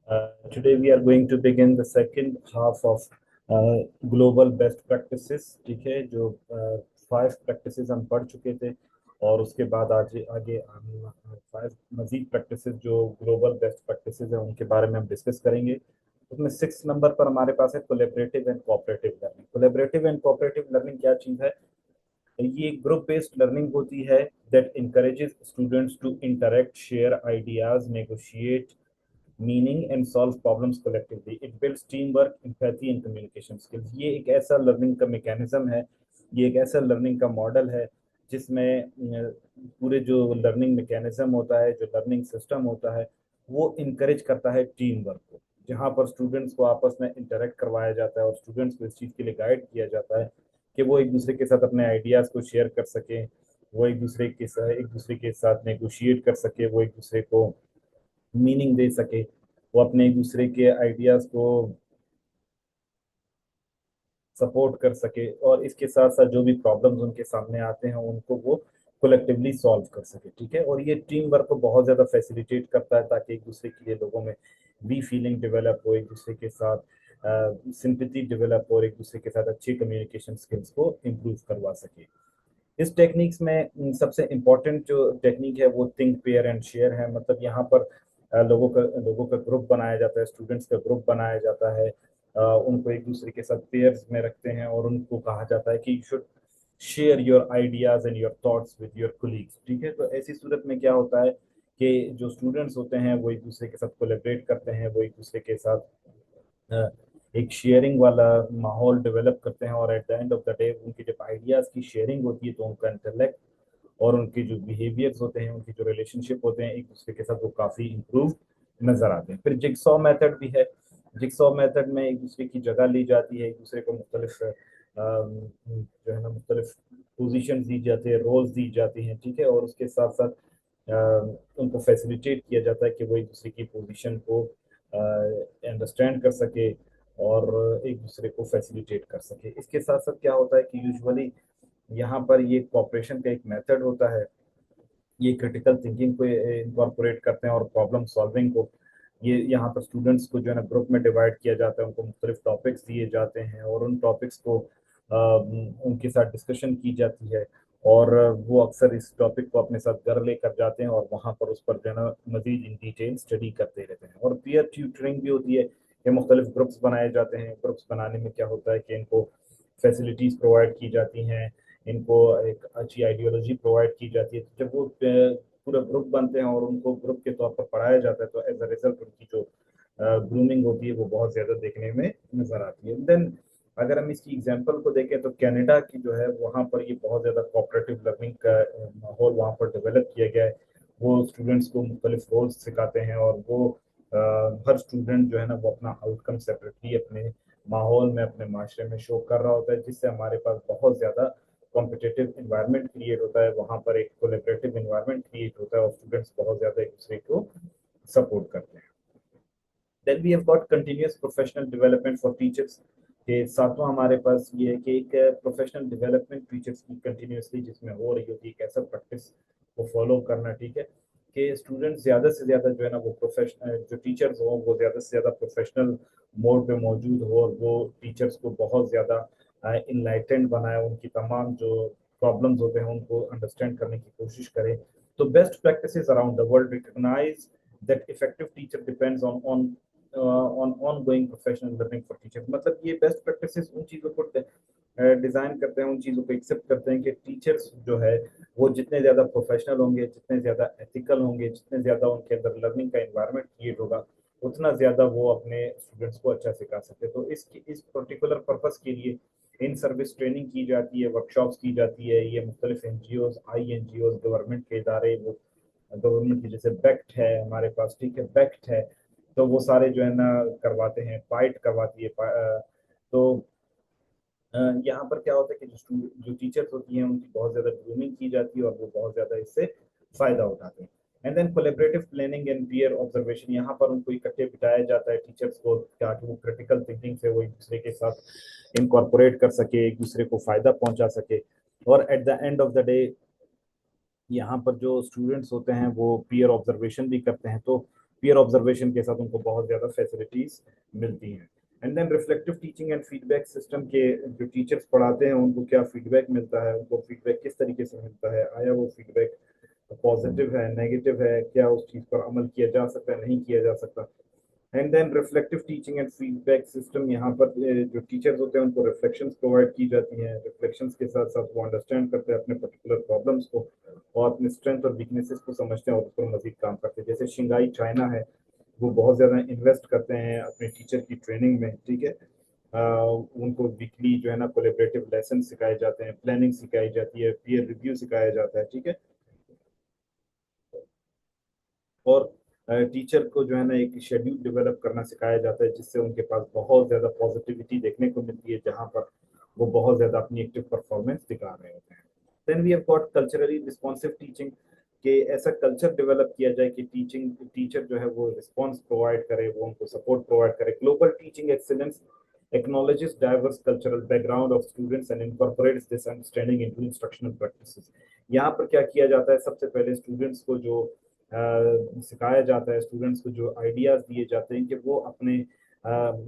Today we are going to begin the second half of global best practices. ठीक है, जो 5 practices हम पढ़ चुके थे और उसके बाद आगे आगे हम 5 मजीद practices जो global best practices है उनके बारे में हम डिस्कस करेंगे। उसमें 6 नंबर पर हमारे पास है collaborative and cooperative learning. Collaborative and cooperative learning क्या चीज़ है? ये ग्रुप बेस्ड लर्निंग होती है that encourages students to interact, share ideas, negotiate meaning and solve problems collectively. It builds teamwork, empathy and communication skills. ये एक ऐसा learning का mechanism है, ये एक ऐसा लर्निंग का मॉडल है जिसमें पूरे जो लर्निंग मैकेनिज्म होता है, जो लर्निंग सिस्टम होता है, वो इनकरेज करता है टीम वर्क को, जहाँ पर स्टूडेंट्स को आपस में इंटरेक्ट करवाया जाता है और स्टूडेंट्स को इस चीज़ के लिए गाइड किया जाता है कि वो एक दूसरे के साथ अपने आइडियाज़ को शेयर कर सकें, वो एक दूसरे के साथ नेगोशिएट कर सके, वो एक दूसरे को मीनिंग दे सके, वो अपने एक दूसरे के आइडियाज को सपोर्ट कर सके और इसके साथ साथ जो भी प्रॉब्लम्स उनके सामने आते हैं उनको वो कोलेक्टिवली सॉल्व कर सके। ठीक है, और ये टीम वर्क को बहुत ज़्यादा फैसिलिटेट करता है ताकि एक दूसरे के लिए लोगों में वी फीलिंग डेवलप हो, एक दूसरे के साथ सिंपैथी डेवलप हो और एक दूसरे के साथ अच्छी कम्युनिकेशन स्किल्स को इम्प्रूव करवा सके। इस टेक्निक्स में सबसे इम्पोर्टेंट जो टेक्निक है वो थिंक पेयर एंड शेयर है। मतलब यहाँ पर लोगों का ग्रुप बनाया जाता है, स्टूडेंट्स का ग्रुप बनाया जाता है, उनको एक दूसरे के साथ पेयर्स में रखते हैं और उनको कहा जाता है कि you should share your ideas and your thoughts with your colleagues. ठीक है, तो ऐसी सूरत में क्या होता है कि जो स्टूडेंट्स होते हैं वो एक दूसरे के साथ कोलेबरेट करते हैं, वो एक दूसरे के साथ एक शेयरिंग वाला माहौल डेवलप करते हैं और at the end of the day उनकी जब आइडियाज़ की शेयरिंग होती है तो उनका इंटेलेक्ट और उनके जो बिहेवियर्स होते हैं, उनके जो रिलेशनशिप होते हैं एक दूसरे के साथ, वो काफ़ी इम्प्रूव नज़र आते हैं। फिर जिक्सॉ मेथड भी है। जिक्सॉ मेथड में एक दूसरे की जगह ली जाती है, एक दूसरे को मुख्तलिफ जो है ना मुख्तलिफ पोजीशन दी जाती है, रोल्स दी जाती हैं। ठीक है, और उसके साथ साथ उनको फैसिलिटेट किया जाता है कि वो एक दूसरे की पोजीशन को अंडरस्टैंड कर सके और एक दूसरे को फैसिलिटेट कर सके। इसके साथ साथ क्या होता है कि यूजुअली यहाँ पर ये कॉपरेशन का एक मेथड होता है, ये क्रिटिकल थिंकिंग को इनकॉर्पोरेट करते हैं और प्रॉब्लम सॉल्विंग को, ये यहाँ पर स्टूडेंट्स को जो है ना ग्रुप में डिवाइड किया जाता है, उनको मुख्तलिफ टॉपिक्स दिए जाते हैं और उन टॉपिक्स को उनके साथ डिस्कशन की जाती है और वो अक्सर इस टॉपिक को अपने साथ घर लेकर जाते हैं और वहाँ पर उस पर जो है ना मजीद इन डिटेल स्टडी करते रहते हैं। और पीयर ट्यूटरिंग भी होती है कि मुख्तलिफ ग्रुप्स बनाए जाते हैं। ग्रुप्स बनाने में क्या होता है कि इनको फैसिलिटीज़ प्रोवाइड की जाती हैं, इनको एक अच्छी आइडियोलॉजी प्रोवाइड की जाती है। तो जब वो पूरा ग्रुप बनते हैं और उनको ग्रुप के तौर पर पढ़ाया जाता है तो एज अ रिजल्ट उनकी जो ग्रूमिंग होती है वो बहुत ज़्यादा देखने में नज़र आती है। देन अगर हम इसकी एग्जांपल को देखें तो कनाडा की जो है वहाँ पर ये बहुत ज़्यादा कोऑपरेटिव लर्निंग का माहौल वहाँ पर डेवलप किया गया है। वो स्टूडेंट्स को मुख्तलिफ रोल्स सिखाते हैं और वो हर स्टूडेंट जो है ना वो अपना आउटकम सेपरेटली अपने माहौल में, अपने माशरे में शो कर रहा होता है, जिससे हमारे पास बहुत ज़्यादा कॉम्पिटिटिव इन्वायरमेंट क्रिएट होता है, वहाँ पर एक कोलेबरेटिव इन्वायरमेंट क्रिएट होता है और स्टूडेंट्स बहुत ज़्यादा एक दूसरे को सपोर्ट करते हैं। Then we have got continuous professional development for teachers के साथों हमारे पास ये है कि एक प्रोफेशनल डेवलपमेंट टीचर्स की कंटिन्यूसली जिसमें हो रही होती है, एक ऐसा प्रैक्टिस को फॉलो करना। ठीक है, कि स्टूडेंट ज़्यादा से ज़्यादा जो है ना वो प्रोफेशनल जो टीचर्स हो वो ज़्यादा से ज़्यादा प्रोफेशनल मोड पे मौजूद हो और वो टीचर्स को बहुत ज़्यादा इनलाइटेंड बनाए, उनकी तमाम जो प्रॉब्लम्स होते हैं उनको अंडरस्टैंड करने की कोशिश करें। तो best practices around the world recognize that effective teacher depends on ongoing professional learning for teachers। मतलब ये बेस्ट प्रैक्टिसेस उन चीज़ों को डिज़ाइन करते हैं, उन चीज़ों को एक्सेप्ट करते हैं कि टीचर्स जो है वो जितने ज़्यादा प्रोफेशनल होंगे, जितने ज़्यादा एथिकल होंगे, जितने ज़्यादा उनके अंदर लर्निंग का इन्वायरमेंट क्रिएट होगा, उतना ज़्यादा वो अपने स्टूडेंट्स को अच्छा सिखा सकते। तो इस पर्टिकुलर पर्पज़ के लिए इन सर्विस ट्रेनिंग की जाती है, वर्कशॉप्स की जाती है। ये मुख्तलिफ एनजीओज, INGOs, गवर्नमेंट के इदारे, वो गवर्नमेंट की जैसे बेक्ट है हमारे पास, ठीक है, बेक्ट है, तो वो सारे जो है ना करवाते हैं, पाइट करवाती है। तो यहाँ पर क्या होता है कि जो टीचर्स होती हैं उनकी बहुत ज़्यादा ग्रूमिंग की जाती है और वो बहुत ज़्यादा इससे फ़ायदा उठाते हैं। And then collaborative planning and peer observation, यहाँ पर उनको इकट्ठे बिठाया जाता है टीचर्स को ताकि वो क्रिटिकल थिंकिंग से वो एक दूसरे के साथ इनकॉर्पोरेट कर सके, एक दूसरे को फ़ायदा पहुँचा सके। और at the end of the day यहाँ पर जो स्टूडेंट्स होते हैं वो पीयर ऑब्जर्वेशन भी करते हैं। तो पीयर ऑब्जर्वेशन के साथ उनको बहुत ज़्यादा फैसिलिटीज़ मिलती हैं। And then reflective teaching and feedback system के जो टीचर्स पढ़ाते हैं उनको क्या फीडबैक मिलता है, उनको फीडबैक किस तरीके से मिलता है, आया वो फीडबैक पॉजिटिव है, नेगेटिव है, क्या उस चीज़ पर अमल किया जा सकता है, नहीं किया जा सकता। And then reflective teaching and feedback system, यहाँ पर जो टीचर्स होते हैं उनको रिफ्लेक्शंस प्रोवाइड की जाती हैं। रिफ्लेक्शंस के साथ साथ वो अंडरस्टैंड करते हैं अपने पर्टिकुलर प्रॉब्लम्स को और अपने स्ट्रेंथ और वीकनेसेस को समझते हैं और उस पर मजीद काम करते हैं। जैसे शिंगाई चाइना है, वो बहुत ज़्यादा इन्वेस्ट करते हैं अपने टीचर की ट्रेनिंग में, ठीक है। उनको वीकली जो है ना कोलेबरेटिव लेसन सिखाए जाते हैं, प्लानिंग सिखाई जाती है, पीयर रिव्यू सिखाया जाता है, ठीक है। और टीचर को जो है ना एक शेड्यूल डेवलप करना सिखाया जाता है जिससे उनके पास बहुत ज़्यादा पॉजिटिविटी देखने को मिलती है, जहाँ पर वो बहुत ज़्यादा अपनी एक्टिव परफॉर्मेंस दिखा रहे होते हैं। Then we have got culturally responsive teaching, कि ऐसा कल्चर डेवलप किया जाए कि टीचर जो है वो रिस्पॉन्स प्रोवाइड करे, वो उनको सपोर्ट प्रोवाइड करे। Global teaching excellence acknowledges diverse cultural background of students and incorporates this understanding into instructional practices। यहाँ पर क्या किया जाता है, सबसे पहले स्टूडेंट्स को जो सिखाया जाता है, स्टूडेंट्स को जो आइडियाज दिए जाते हैं कि वो अपने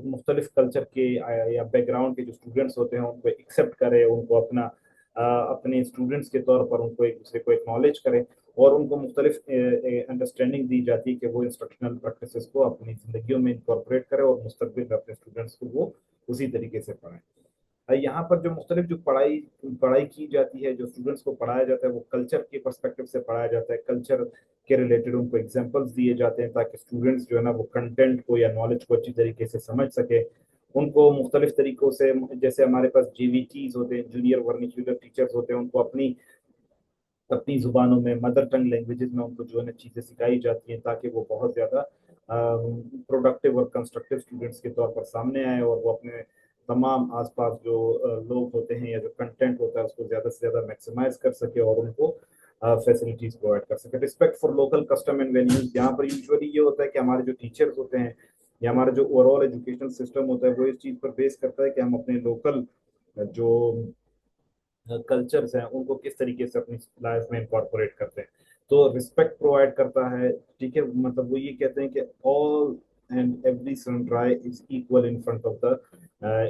मुख्तलिफ कल्चर के या बैकग्राउंड के जो स्टूडेंट्स होते हैं उनको एक्सेप्ट करें, उनको अपना अपने स्टूडेंट्स के तौर पर उनको एक दूसरे को एक्नॉलेज करें और उनको मुख्तलिफ अंडरस्टैंडिंग दी जाती है कि वो इंस्ट्रक्शनल प्रैक्टिसेस को अपनी ज़िंदगियों में इंकॉर्पोरेट करें और मुस्तकबिल में अपने स्टूडेंट्स को वो उसी तरीके से पढ़ाएं। यहाँ पर जो मुख्तलिफ जो पढ़ाई पढ़ाई की जाती है, जो स्टूडेंट्स को पढ़ाया जाता है वो कल्चर के पर्सपेक्टिव से पढ़ाया जाता है, कल्चर के रिलेटेड उनको एग्जांपल्स दिए जाते हैं ताकि स्टूडेंट्स जो है ना वो कंटेंट को या नॉलेज को अच्छी तरीके से समझ सके। उनको मुख्तलिफ तरीकों से, जैसे हमारे पास जीवीटीज होते हैं, जूनियर वर्निकुलर टीचर्स होते हैं, उनको अपनी अपनी जुबानों में, मदर टंग लैंग्वेजेस में उनको जो है चीज़ें सिखाई जाती हैं ताकि वो बहुत ज़्यादा प्रोडक्टिव और कंस्ट्रक्टिव स्टूडेंट्स के तौर पर सामने आए और वो अपने तमाम आसपास जो लोग होते हैं या जो कंटेंट होता है उसको ज़्यादा से ज़्यादा मैक्सिमाइज कर सके और उनको फैसिलिटीज प्रोवाइड कर सके। Respect for local custom and values, यहाँ पर यूजुअली ये होता है कि हमारे जो टीचर्स होते हैं या हमारा जो ओवरऑल एजुकेशनल सिस्टम होता है वो इस चीज़ पर बेस करता है कि हम अपने लोकल जो कल्चर्स हैं उनको किस तरीके से अपनी लाइफ में इंकॉर्पोरेट करते हैं। तो रिस्पेक्ट प्रोवाइड करता है, ठीक है। मतलब वो ये कहते हैं कि all and every sunrise is equal in front of the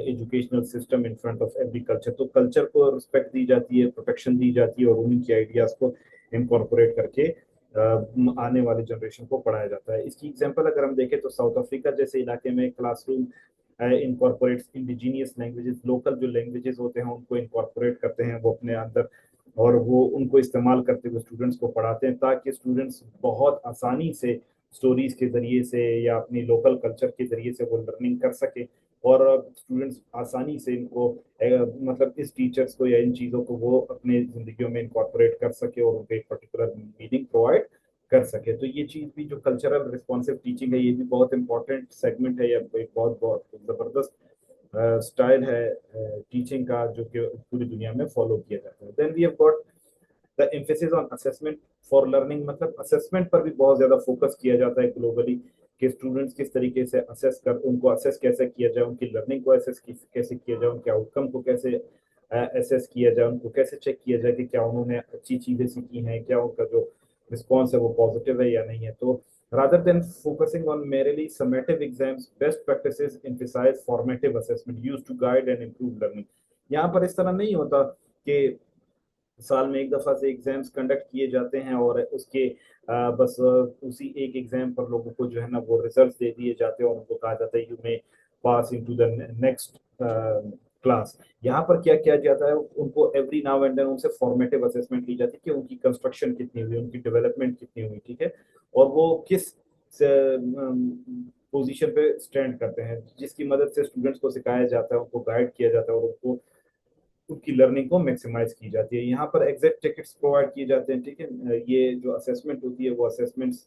educational system, in front of every culture. तो कल्चर को रिस्पेक्ट दी जाती है, प्रोटेक्शन दी जाती है और उन्हीं के आइडियाज को इंकॉर्पोरेट करके आने वाले जनरेशन को पढ़ाया जाता है। इसकी एग्जांपल अगर हम देखें तो साउथ अफ्रीका जैसे इलाके में classroom incorporates indigenous languages, local जो लैंग्वेजेस होते हैं उनको इनकॉर्पोरेट करते हैं वो अपने अंदर और वो उनको इस्तेमाल करते हुए स्टूडेंट्स को पढ़ाते हैं ताकि स्टूडेंट्स बहुत आसानी से स्टोरीज के जरिए से या अपनी लोकल कल्चर के जरिए से वो लर्निंग कर सके और स्टूडेंट्स आसानी से इनको मतलब इस टीचर्स को या इन चीज़ों को वो अपने ज़िंदगियों में इनकॉर्पोरेट कर सके और उनको एक पर्टिकुलर मीनिंग प्रोवाइड कर सके। तो ये चीज़ भी जो कल्चरल रिस्पॉन्सिव टीचिंग है ये भी बहुत इंपॉर्टेंट सेगमेंट है या एक बहुत बहुत ज़बरदस्त स्टाइल है टीचिंग का जो कि पूरी दुनिया में फॉलो किया जाता है। Then we have got the emphasis on assessment for learning, मतलब असेसमेंट पर भी बहुत ज्यादा फोकस किया जाता है ग्लोबली कि स्टूडेंट्स किस तरीके से असेस कर, उनको असेस कैसे किया जाए, उनकी लर्निंग को असेस कैसे किया जाए, उनके आउटकम को कैसे असेस किया जाए, उनको कैसे चेक किया जाए कि क्या उन्होंने अच्छी चीजें सीखी हैं, क्या उनका जो रिस्पॉन्स है वो पॉजिटिव है या नहीं है। तो rather than focusing on merely summative exams, best practices emphasize formative assessment used to guide and improve learning। यहाँ पर इस तरह नहीं होता कि साल में एक दफा से एग्जाम्स कंडक्ट किए जाते हैं और उसके बस उसी एक एग्जाम पर लोगों को जो है ना वो रिजल्ट्स दे दिए जाते हैं और उनको कहा जाता है you may pass into the next class. यहाँ पर क्या किया जाता है, उनको एवरी नाउ एंड देन उनसे फॉर्मेटिव असेसमेंट ली जाती है कि उनकी कंस्ट्रक्शन कितनी हुई, उनकी डेवलपमेंट कितनी हुई, ठीक है, और वो किस पोजीशन पे स्टैंड करते हैं, जिसकी मदद से स्टूडेंट्स को सिखाया जाता है, उनको गाइड किया जाता है और उनको उनकी लर्निंग को मैक्सिमाइज की जाती है। यहाँ पर एग्जैक्ट टिकट्स प्रोवाइड किए जाते हैं, ठीक है। ये जो असेसमेंट होती है वो असेसमेंट्स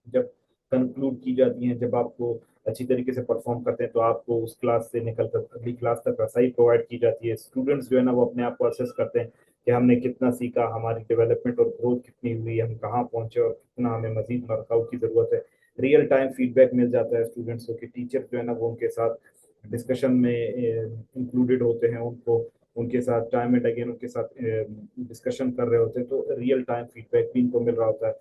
जब कंक्लूड की जाती हैं, जब आपको अच्छी तरीके से परफॉर्म करते हैं तो आपको उस क्लास से निकल कर अगली क्लास तक रसाई प्रोवाइड की जाती है। स्टूडेंट्स जो है ना वो अपने आप को असेस करते हैं कि हमने कितना सीखा, हमारी डेवलपमेंट और ग्रोथ कितनी हुई, हम कहाँ पहुंचे और कितना हमें मजीद वर्कआउट की जरूरत है। रियल टाइम फीडबैक मिल जाता है स्टूडेंट्स को कि टीचर जो है ना वो उनके साथ डिस्कशन में इंक्लूडेड होते हैं, उनको उनके साथ टाइम एंड अगेन उनके साथ डिस्कशन कर रहे होते हैं, तो रियल टाइम फीडबैक भी इनको मिल रहा होता है।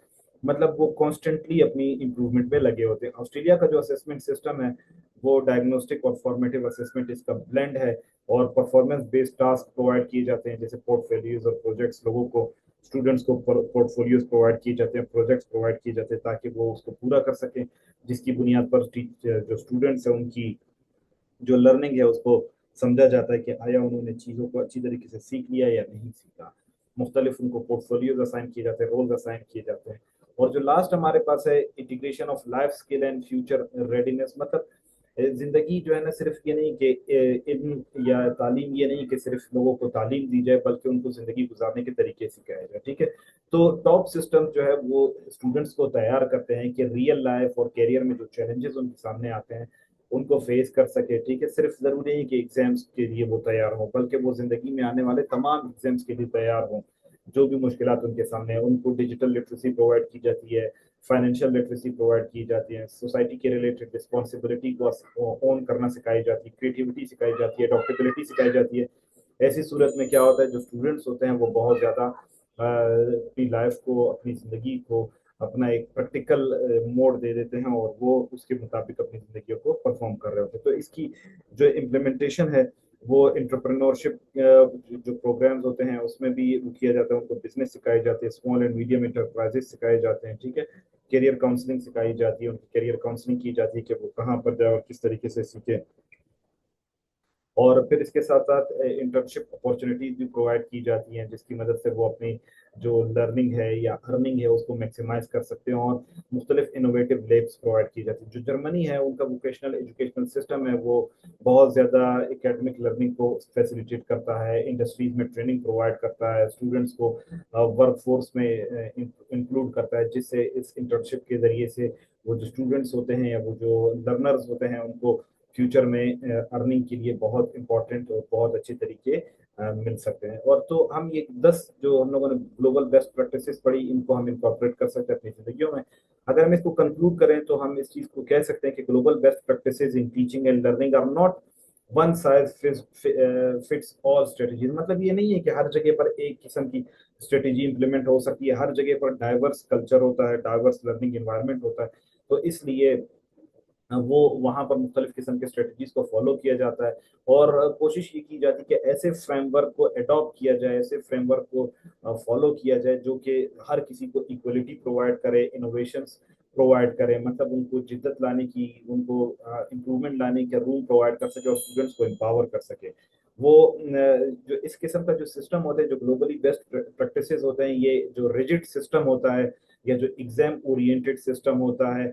मतलब वो कॉन्स्टेंटली अपनी इम्प्रूवमेंट पे लगे होते हैं। ऑस्ट्रेलिया का जो असेसमेंट सिस्टम है वो डायग्नोस्टिक और फॉर्मेटिव असेसमेंट इसका ब्लेंड है, और परफॉर्मेंस बेस्ड टास्क प्रोवाइड किए जाते हैं, जैसे पोर्टफोलियोज और प्रोजेक्ट्स लोगों को, स्टूडेंट्स को पोर्टफोलियोज प्रोवाइड किए जाते हैं, प्रोजेक्ट्स प्रोवाइड किए जाते हैं ताकि वो उसको पूरा कर सकें, जिसकी बुनियाद पर जो स्टूडेंट्स हैं उनकी जो लर्निंग है उसको समझा जाता है कि आया उन्होंने चीज़ों को अच्छी तरीके से सीख लिया या नहीं सीखा। मुख्तलिफ उनको पोर्टफोलियोज असाइन किए जाते हैं, रोल्स असाइन किए जाते हैं। और जो लास्ट हमारे पास है integration of life skill and future readiness, मतलब जिंदगी जो है ना, सिर्फ ये नहीं कि इल्म या तालीम ये नहीं कि सिर्फ लोगों को तालीम दी जाए, बल्कि उनको जिंदगी गुजारने के तरीके सिखाए जाए। ठीक है, तो टॉप सिस्टम जो है वो स्टूडेंट्स को तैयार करते हैं कि रियल लाइफ और करियर में जो चैलेंजेस उनके सामने आते हैं उनको फेस कर सके। ठीक है, सिर्फ जरूरी नहीं कि एग्जाम्स के लिए वो तैयार हो, बल्कि वो जिंदगी में आने वाले तमाम एग्जाम्स के लिए तैयार हो। जो भी मुश्किलात उनके सामने है उनको डिजिटल लिटरेसी प्रोवाइड की जाती है, फाइनेंशियल लिटरेसी प्रोवाइड की जाती है, सोसाइटी के रिलेटेड रिस्पॉन्सिबिलिटी को ओन करना सिखाई जाती है, क्रिएटिविटी सिखाई जाती है, अडॉप्टेबिलिटी सिखाई जाती है। ऐसी सूरत में क्या होता है, जो स्टूडेंट्स होते हैं वो बहुत ज़्यादा अपनी लाइफ को, अपनी ज़िंदगी को अपना एक प्रैक्टिकल मोड दे देते हैं, और वो उसके मुताबिक अपनी ज़िंदगी को परफॉर्म कर रहे होते हैं। तो इसकी जो इम्प्लीमेंटेशन है वो इंटरप्रेन्योरशिप जो प्रोग्राम्स होते हैं उसमें भी वो किया जाता है, उनको बिजनेस सिखाए जाते हैं, स्मॉल एंड मीडियम इंटरप्राइजेस सिखाए जाते हैं। ठीक है, करियर काउंसलिंग सिखाई जाती है, उनकी करियर काउंसलिंग की जाती है कि वो कहाँ पर जाए और किस तरीके से सीखे। और फिर इसके साथ साथ इंटर्नशिप अपॉर्चुनिटीज भी प्रोवाइड की जाती हैं, जिसकी मदद से वो अपनी जो लर्निंग है या अर्निंग है उसको मैक्सिमाइज कर सकते हैं, और मुख्तलिफ इनोवेटिव लैब्स प्रोवाइड की जाती है। जो जर्मनी है उनका वोकेशनल एजुकेशनल सिस्टम है वो बहुत ज़्यादा एकेडमिक लर्निंग को फैसिलिटेट करता है, इंडस्ट्रीज में ट्रेनिंग प्रोवाइड करता है, स्टूडेंट्स को वर्क फोर्स में इंक्लूड करता है, जिससे इस इंटर्नशिप के ज़रिए से वो जो स्टूडेंट्स होते हैं या वो जो लर्नर्स होते हैं उनको फ्यूचर में अर्निंग के लिए बहुत इंपॉर्टेंट और बहुत अच्छे तरीके मिल सकते हैं। और तो हम ये 10 जो हम लोगों ने ग्लोबल बेस्ट प्रैक्टिसेस पढ़ी, इनको हम इंकॉर्पोरेट कर सकते हैं अपनी जिंदगियों में। अगर हम इसको कंक्लूड करें तो हम इस चीज को कह सकते हैं कि global best practices in teaching and learning are not one size fits all strategies. मतलब ये नहीं है कि हर जगह पर एक किस्म की स्ट्रेटेजी इंप्लीमेंट हो सकती है, हर जगह पर डाइवर्स कल्चर होता है, डाइवर्स लर्निंग एनवायरनमेंट होता है। तो इसलिए वो वहाँ पर मुख्तलिफ किस्म के स्ट्रेटजीज को फॉलो किया जाता है, और कोशिश ये की जाती है कि ऐसे फ्रेमवर्क को अडॉप्ट किया जाए, ऐसे फ्रेमवर्क को फॉलो किया जाए जो कि हर किसी को इक्वलिटी प्रोवाइड करे, इनोवेशंस प्रोवाइड करे, मतलब उनको जिद्दत लाने की, उनको इम्प्रूवमेंट लाने का रूम प्रोवाइड कर सके और स्टूडेंट्स को एम्पावर कर सके। वो जो इस किस्म का जो सिस्टम होता है, जो ग्लोबली बेस्ट प्रैक्टिसेस होते हैं, ये जो रिजिड सिस्टम होता है या जो एग्जाम ओरिएंटेड सिस्टम होता है,